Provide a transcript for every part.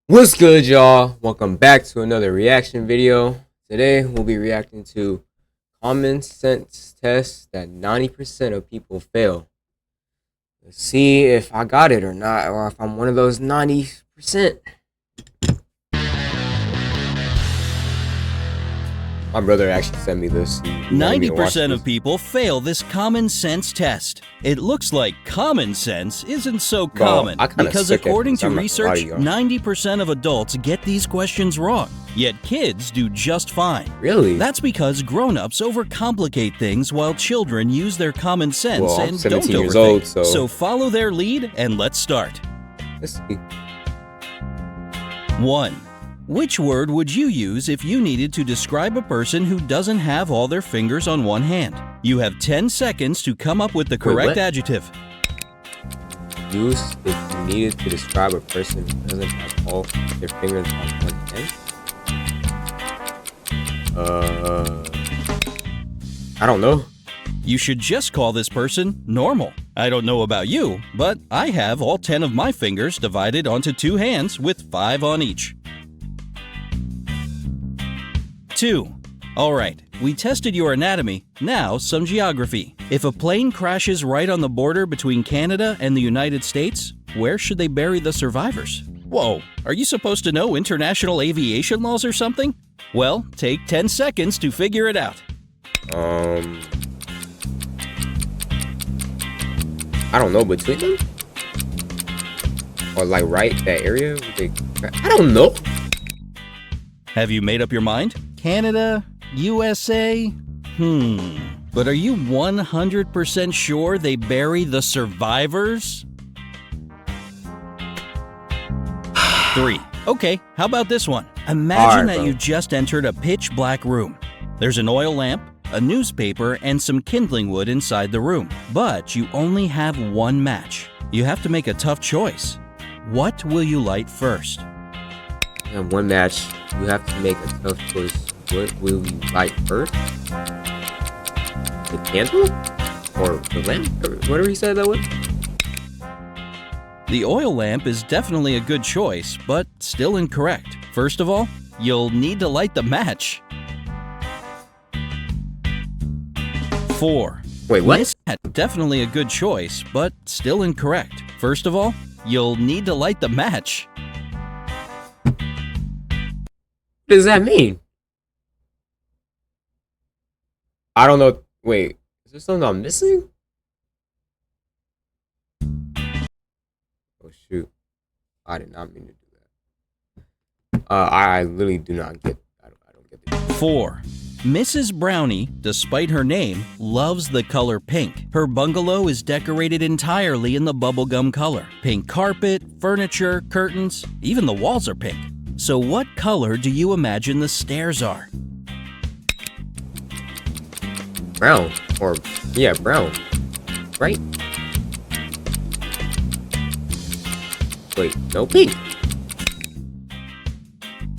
What's good, y'all? Welcome back to another reaction video. Today, we'll be reacting to common sense tests that 90% of people fail. Let's see if I got it or not, or if I'm one of those 90%. My brother actually sent me this. He wanted me to watch 90% this. of people fail this common sense test. It looks like common sense isn't so Bro, common I kinda because suck at according this, to I'm not gonna lie to research, y'all. 90% of adults get these questions wrong, yet kids do just fine. Really? That's because grown-ups overcomplicate things while children use their common sense Well, I'm and 17 don't years overthink. old, So follow their lead and let's start. Let's see. 1. Which word would you use if you needed to describe a person who doesn't have all their fingers on one hand? You have 10 seconds to come up with the correct what? adjective. Use if you needed to describe a person who doesn't have all their fingers on one hand. I don't know. You should just call this person normal. I don't know about you, but I have all 10 of my fingers divided onto 2 hands with 5 on each. 2. Alright, we tested your anatomy, now some geography. If a plane crashes right on the border between Canada and the United States, where should they bury the survivors? Whoa, are you supposed to know international aviation laws or something? Well, take 10 seconds to figure it out. I don't know, between them? Or like right that area? I don't know. Have you made up your mind? Canada? USA? But are you 100% sure they bury the survivors? 3. Okay, how about this one? Imagine that you just entered a pitch black room. There's an oil lamp, a newspaper, and some kindling wood inside the room. But you only have one match. You have to make a tough choice. What will you light first? And one match, you have to make a tough choice. What will you light first? The candle? Or the lamp? Or whatever he said that was? The oil lamp is definitely a good choice, but still incorrect. First of all, you'll need to light the match. 4. Wait, what? This is definitely a good choice, but still incorrect. First of all, you'll need to light the match. What does that mean? I don't know. Wait, is there something I'm missing? Oh shoot. I did not mean to do that. I literally do not get. I don't get the. 4. Mrs. Brownie, despite her name, loves the color pink. Her bungalow is decorated entirely in the bubblegum color. Pink carpet, furniture, curtains, even the walls are pink. So what color do you imagine the stairs are? Brown. Or, yeah, brown. Right? Wait, no pink.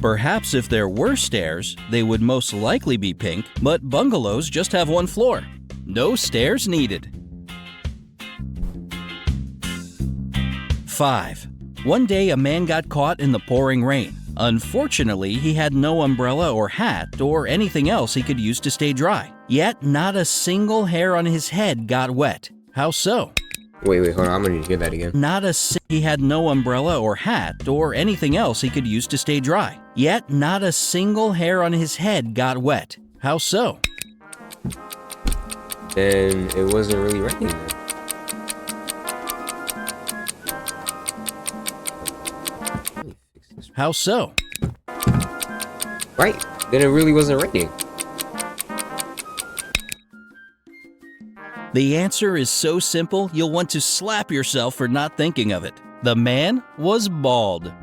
Perhaps if there were stairs, they would most likely be pink, but bungalows just have one floor. No stairs needed. 5. One day a man got caught in the pouring rain. Unfortunately, he had no umbrella or hat or anything else he could use to stay dry. Yet not a single hair on his head got wet. How so? Wait, hold on. I'm gonna hear that again. He had no umbrella or hat or anything else he could use to stay dry. Yet not a single hair on his head got wet. How so? Then it wasn't really raining then. Let me fix this. How so? Right. Then it really wasn't raining. The answer is so simple, you'll want to slap yourself for not thinking of it. The man was bald.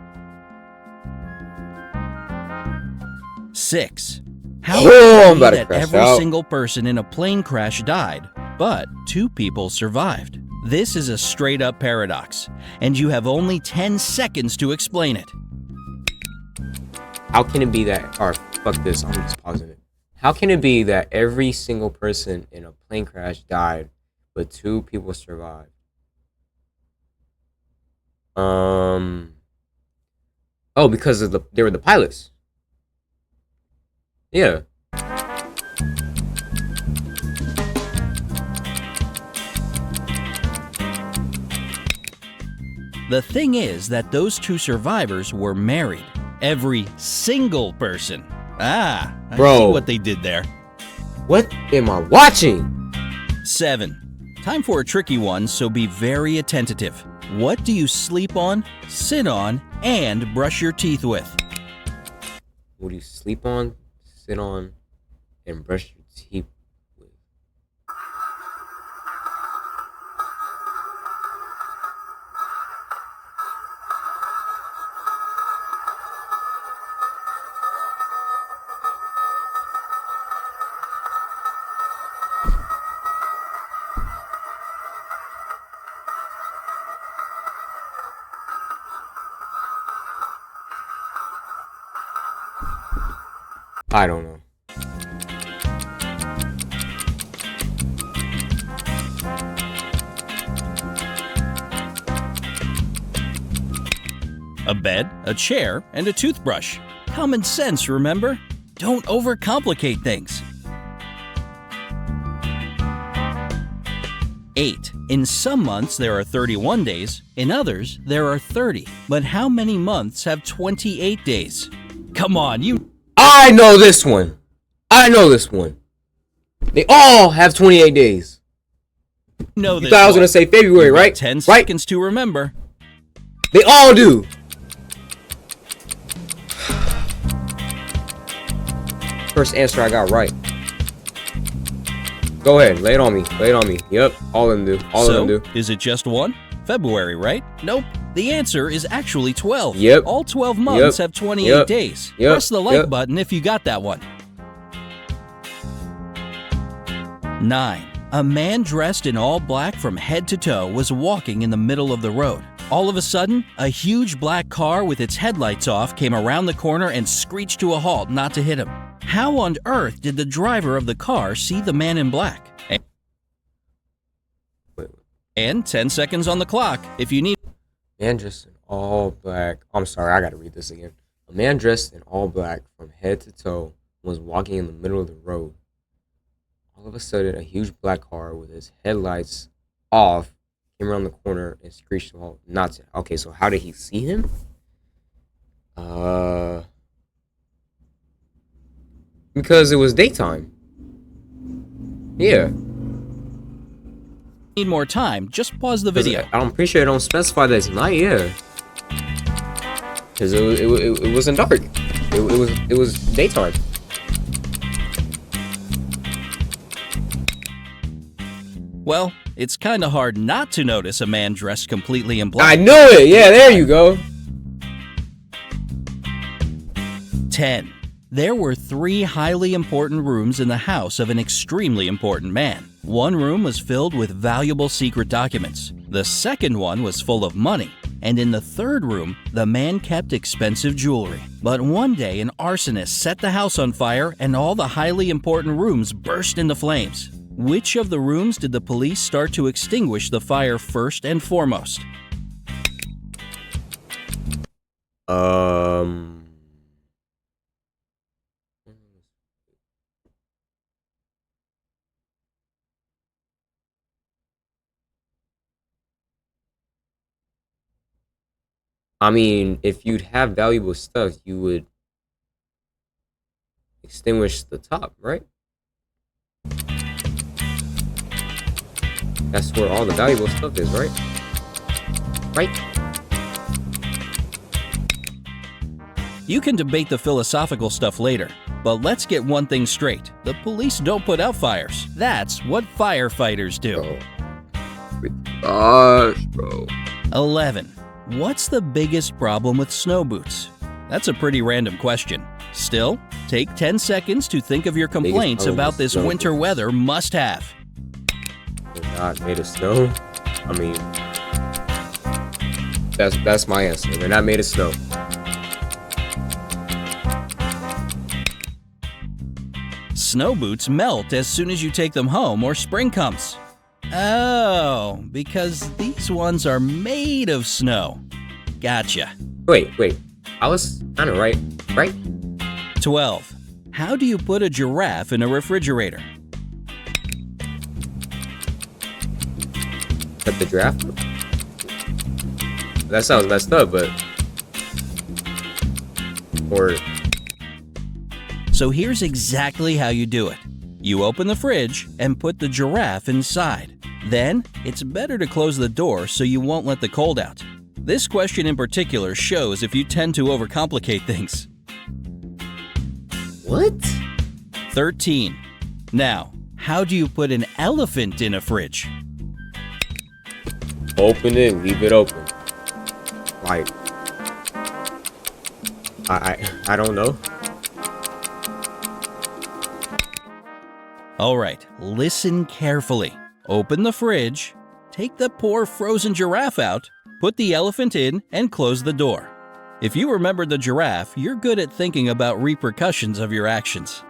6. How Oh, could I'm it about be to that crash every out. single person in a plane crash died, but 2 people survived? This is a straight-up paradox, and you have only 10 seconds to explain it. How can it be that, or fuck this, I'm just pausing it. How can it be that every single person in a plane crash died, but 2 people survived? Oh, because of they were the pilots. Yeah. The thing is that those two survivors were married. Every single person. Ah, I Bro. see what they did there. What am I watching? 7. Time for a tricky one, so be very attentive. What do you sleep on, sit on, and brush your teeth with? What do you sleep on, sit on, and brush your teeth with? I don't know. A bed, a chair, and a toothbrush. Common sense, remember? Don't overcomplicate things. 8. In some months there are 31 days, in others there are 30. But how many months have 28 days? Come on, you I know this one. I know this one. They all have 28 days. know You this thought I was one. gonna say February, You've got right? 10 Right? seconds to remember. They all do. First answer I got right. Go ahead, lay it on me. Lay it on me. Yep, all of them do. All of them do. Is it just one? February, right? Nope. The answer is actually 12. Yep. All 12 months have 28 Yep. days. Yep. Press the like Yep. button if you got that one. 9. A man dressed in all black from head to toe was walking in the middle of the road. All of a sudden, a huge black car with its headlights off came around the corner and screeched to a halt not to hit him. How on earth did the driver of the car see the man in black? And 10 seconds on the clock if you need. Man dressed in all black. I'm sorry, I gotta read this again. A man dressed in all black from head to toe was walking in the middle of the road. All of a sudden, a huge black car with its headlights off came around the corner and screeched to a halt. Not to. Okay, so how did he see him? Because it was daytime. Yeah. Need more time, just pause the video. I'm pretty sure it don't specify that it's night. Yeah. Because it wasn't dark. It was daytime. Well, it's kinda hard not to notice a man dressed completely in I black. knew it. Yeah, there you go. 10. There were 3 highly important rooms in the house of an extremely important man. One room was filled with valuable secret documents. The second one was full of money. And in the third room, the man kept expensive jewelry. But one day, an arsonist set the house on fire and all the highly important rooms burst into flames. Which of the rooms did the police start to extinguish the fire first and foremost? I mean, if you'd have valuable stuff, you would extinguish the top, right? That's where all the valuable stuff is, right? Right? You can debate the philosophical stuff later, but let's get one thing straight. The police don't put out fires. That's what firefighters do. Gosh, bro. 11. What's the biggest problem with snow boots? That's a pretty random question. Still, take 10 seconds to think of your complaints problem about with this snow winter boots. weather must-have. They're not made of snow. I mean, that's my answer. They're not made of snow. Snow boots melt as soon as you take them home or spring comes. Oh, because these ones are made of snow. Gotcha. Wait. I was kind of right? Right? 12. How do you put a giraffe in a refrigerator? Cut the giraffe? That sounds messed up, but... Or... So here's exactly how you do it. You open the fridge and put the giraffe inside. Then, it's better to close the door so you won't let the cold out. This question in particular shows if you tend to overcomplicate things. What? 13. Now, how do you put an elephant in a fridge? Open it, leave it open. Like... I don't know. Alright, listen carefully. Open the fridge, take the poor frozen giraffe out, put the elephant in, and close the door. If you remember the giraffe, you're good at thinking about repercussions of your actions.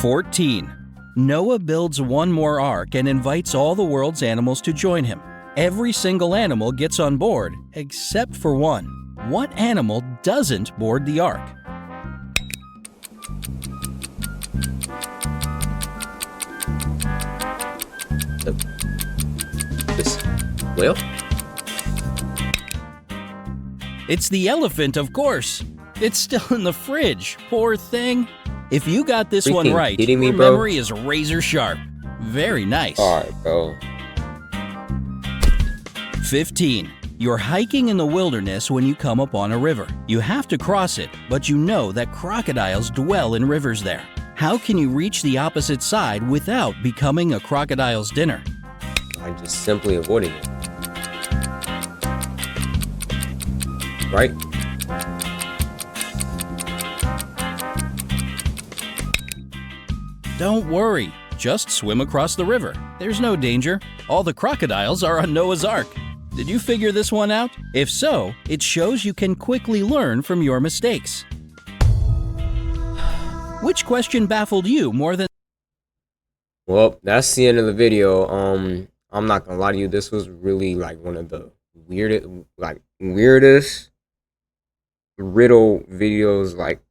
14. Noah builds one more ark and invites all the world's animals to join him. Every single animal gets on board, except for one. What animal doesn't board the ark? This whale? It's the elephant, of course. It's still in the fridge, poor thing. If you got this one Freaking right, kidding me, your bro? memory is razor sharp. Very nice. Alright, bro. 15. You're hiking in the wilderness when you come upon a river. You have to cross it, but you know that crocodiles dwell in rivers there. How can you reach the opposite side without becoming a crocodile's dinner? I'm just simply avoiding it. Right? Don't worry, just swim across the river. There's no danger. All the crocodiles are on Noah's Ark. Did you figure this one out? If so, it shows you can quickly learn from your mistakes. Which question baffled you more than... Well, that's the end of the video. I'm not gonna lie to you, this was really like one of the weirdest riddle videos like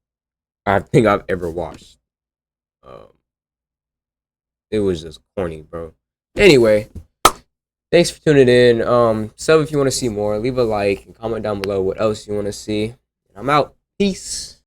I think I've ever watched. It was just corny, bro. Anyway, thanks for tuning in. Sub if you want to see more, leave a like and comment down below what else you want to see. I'm out. Peace.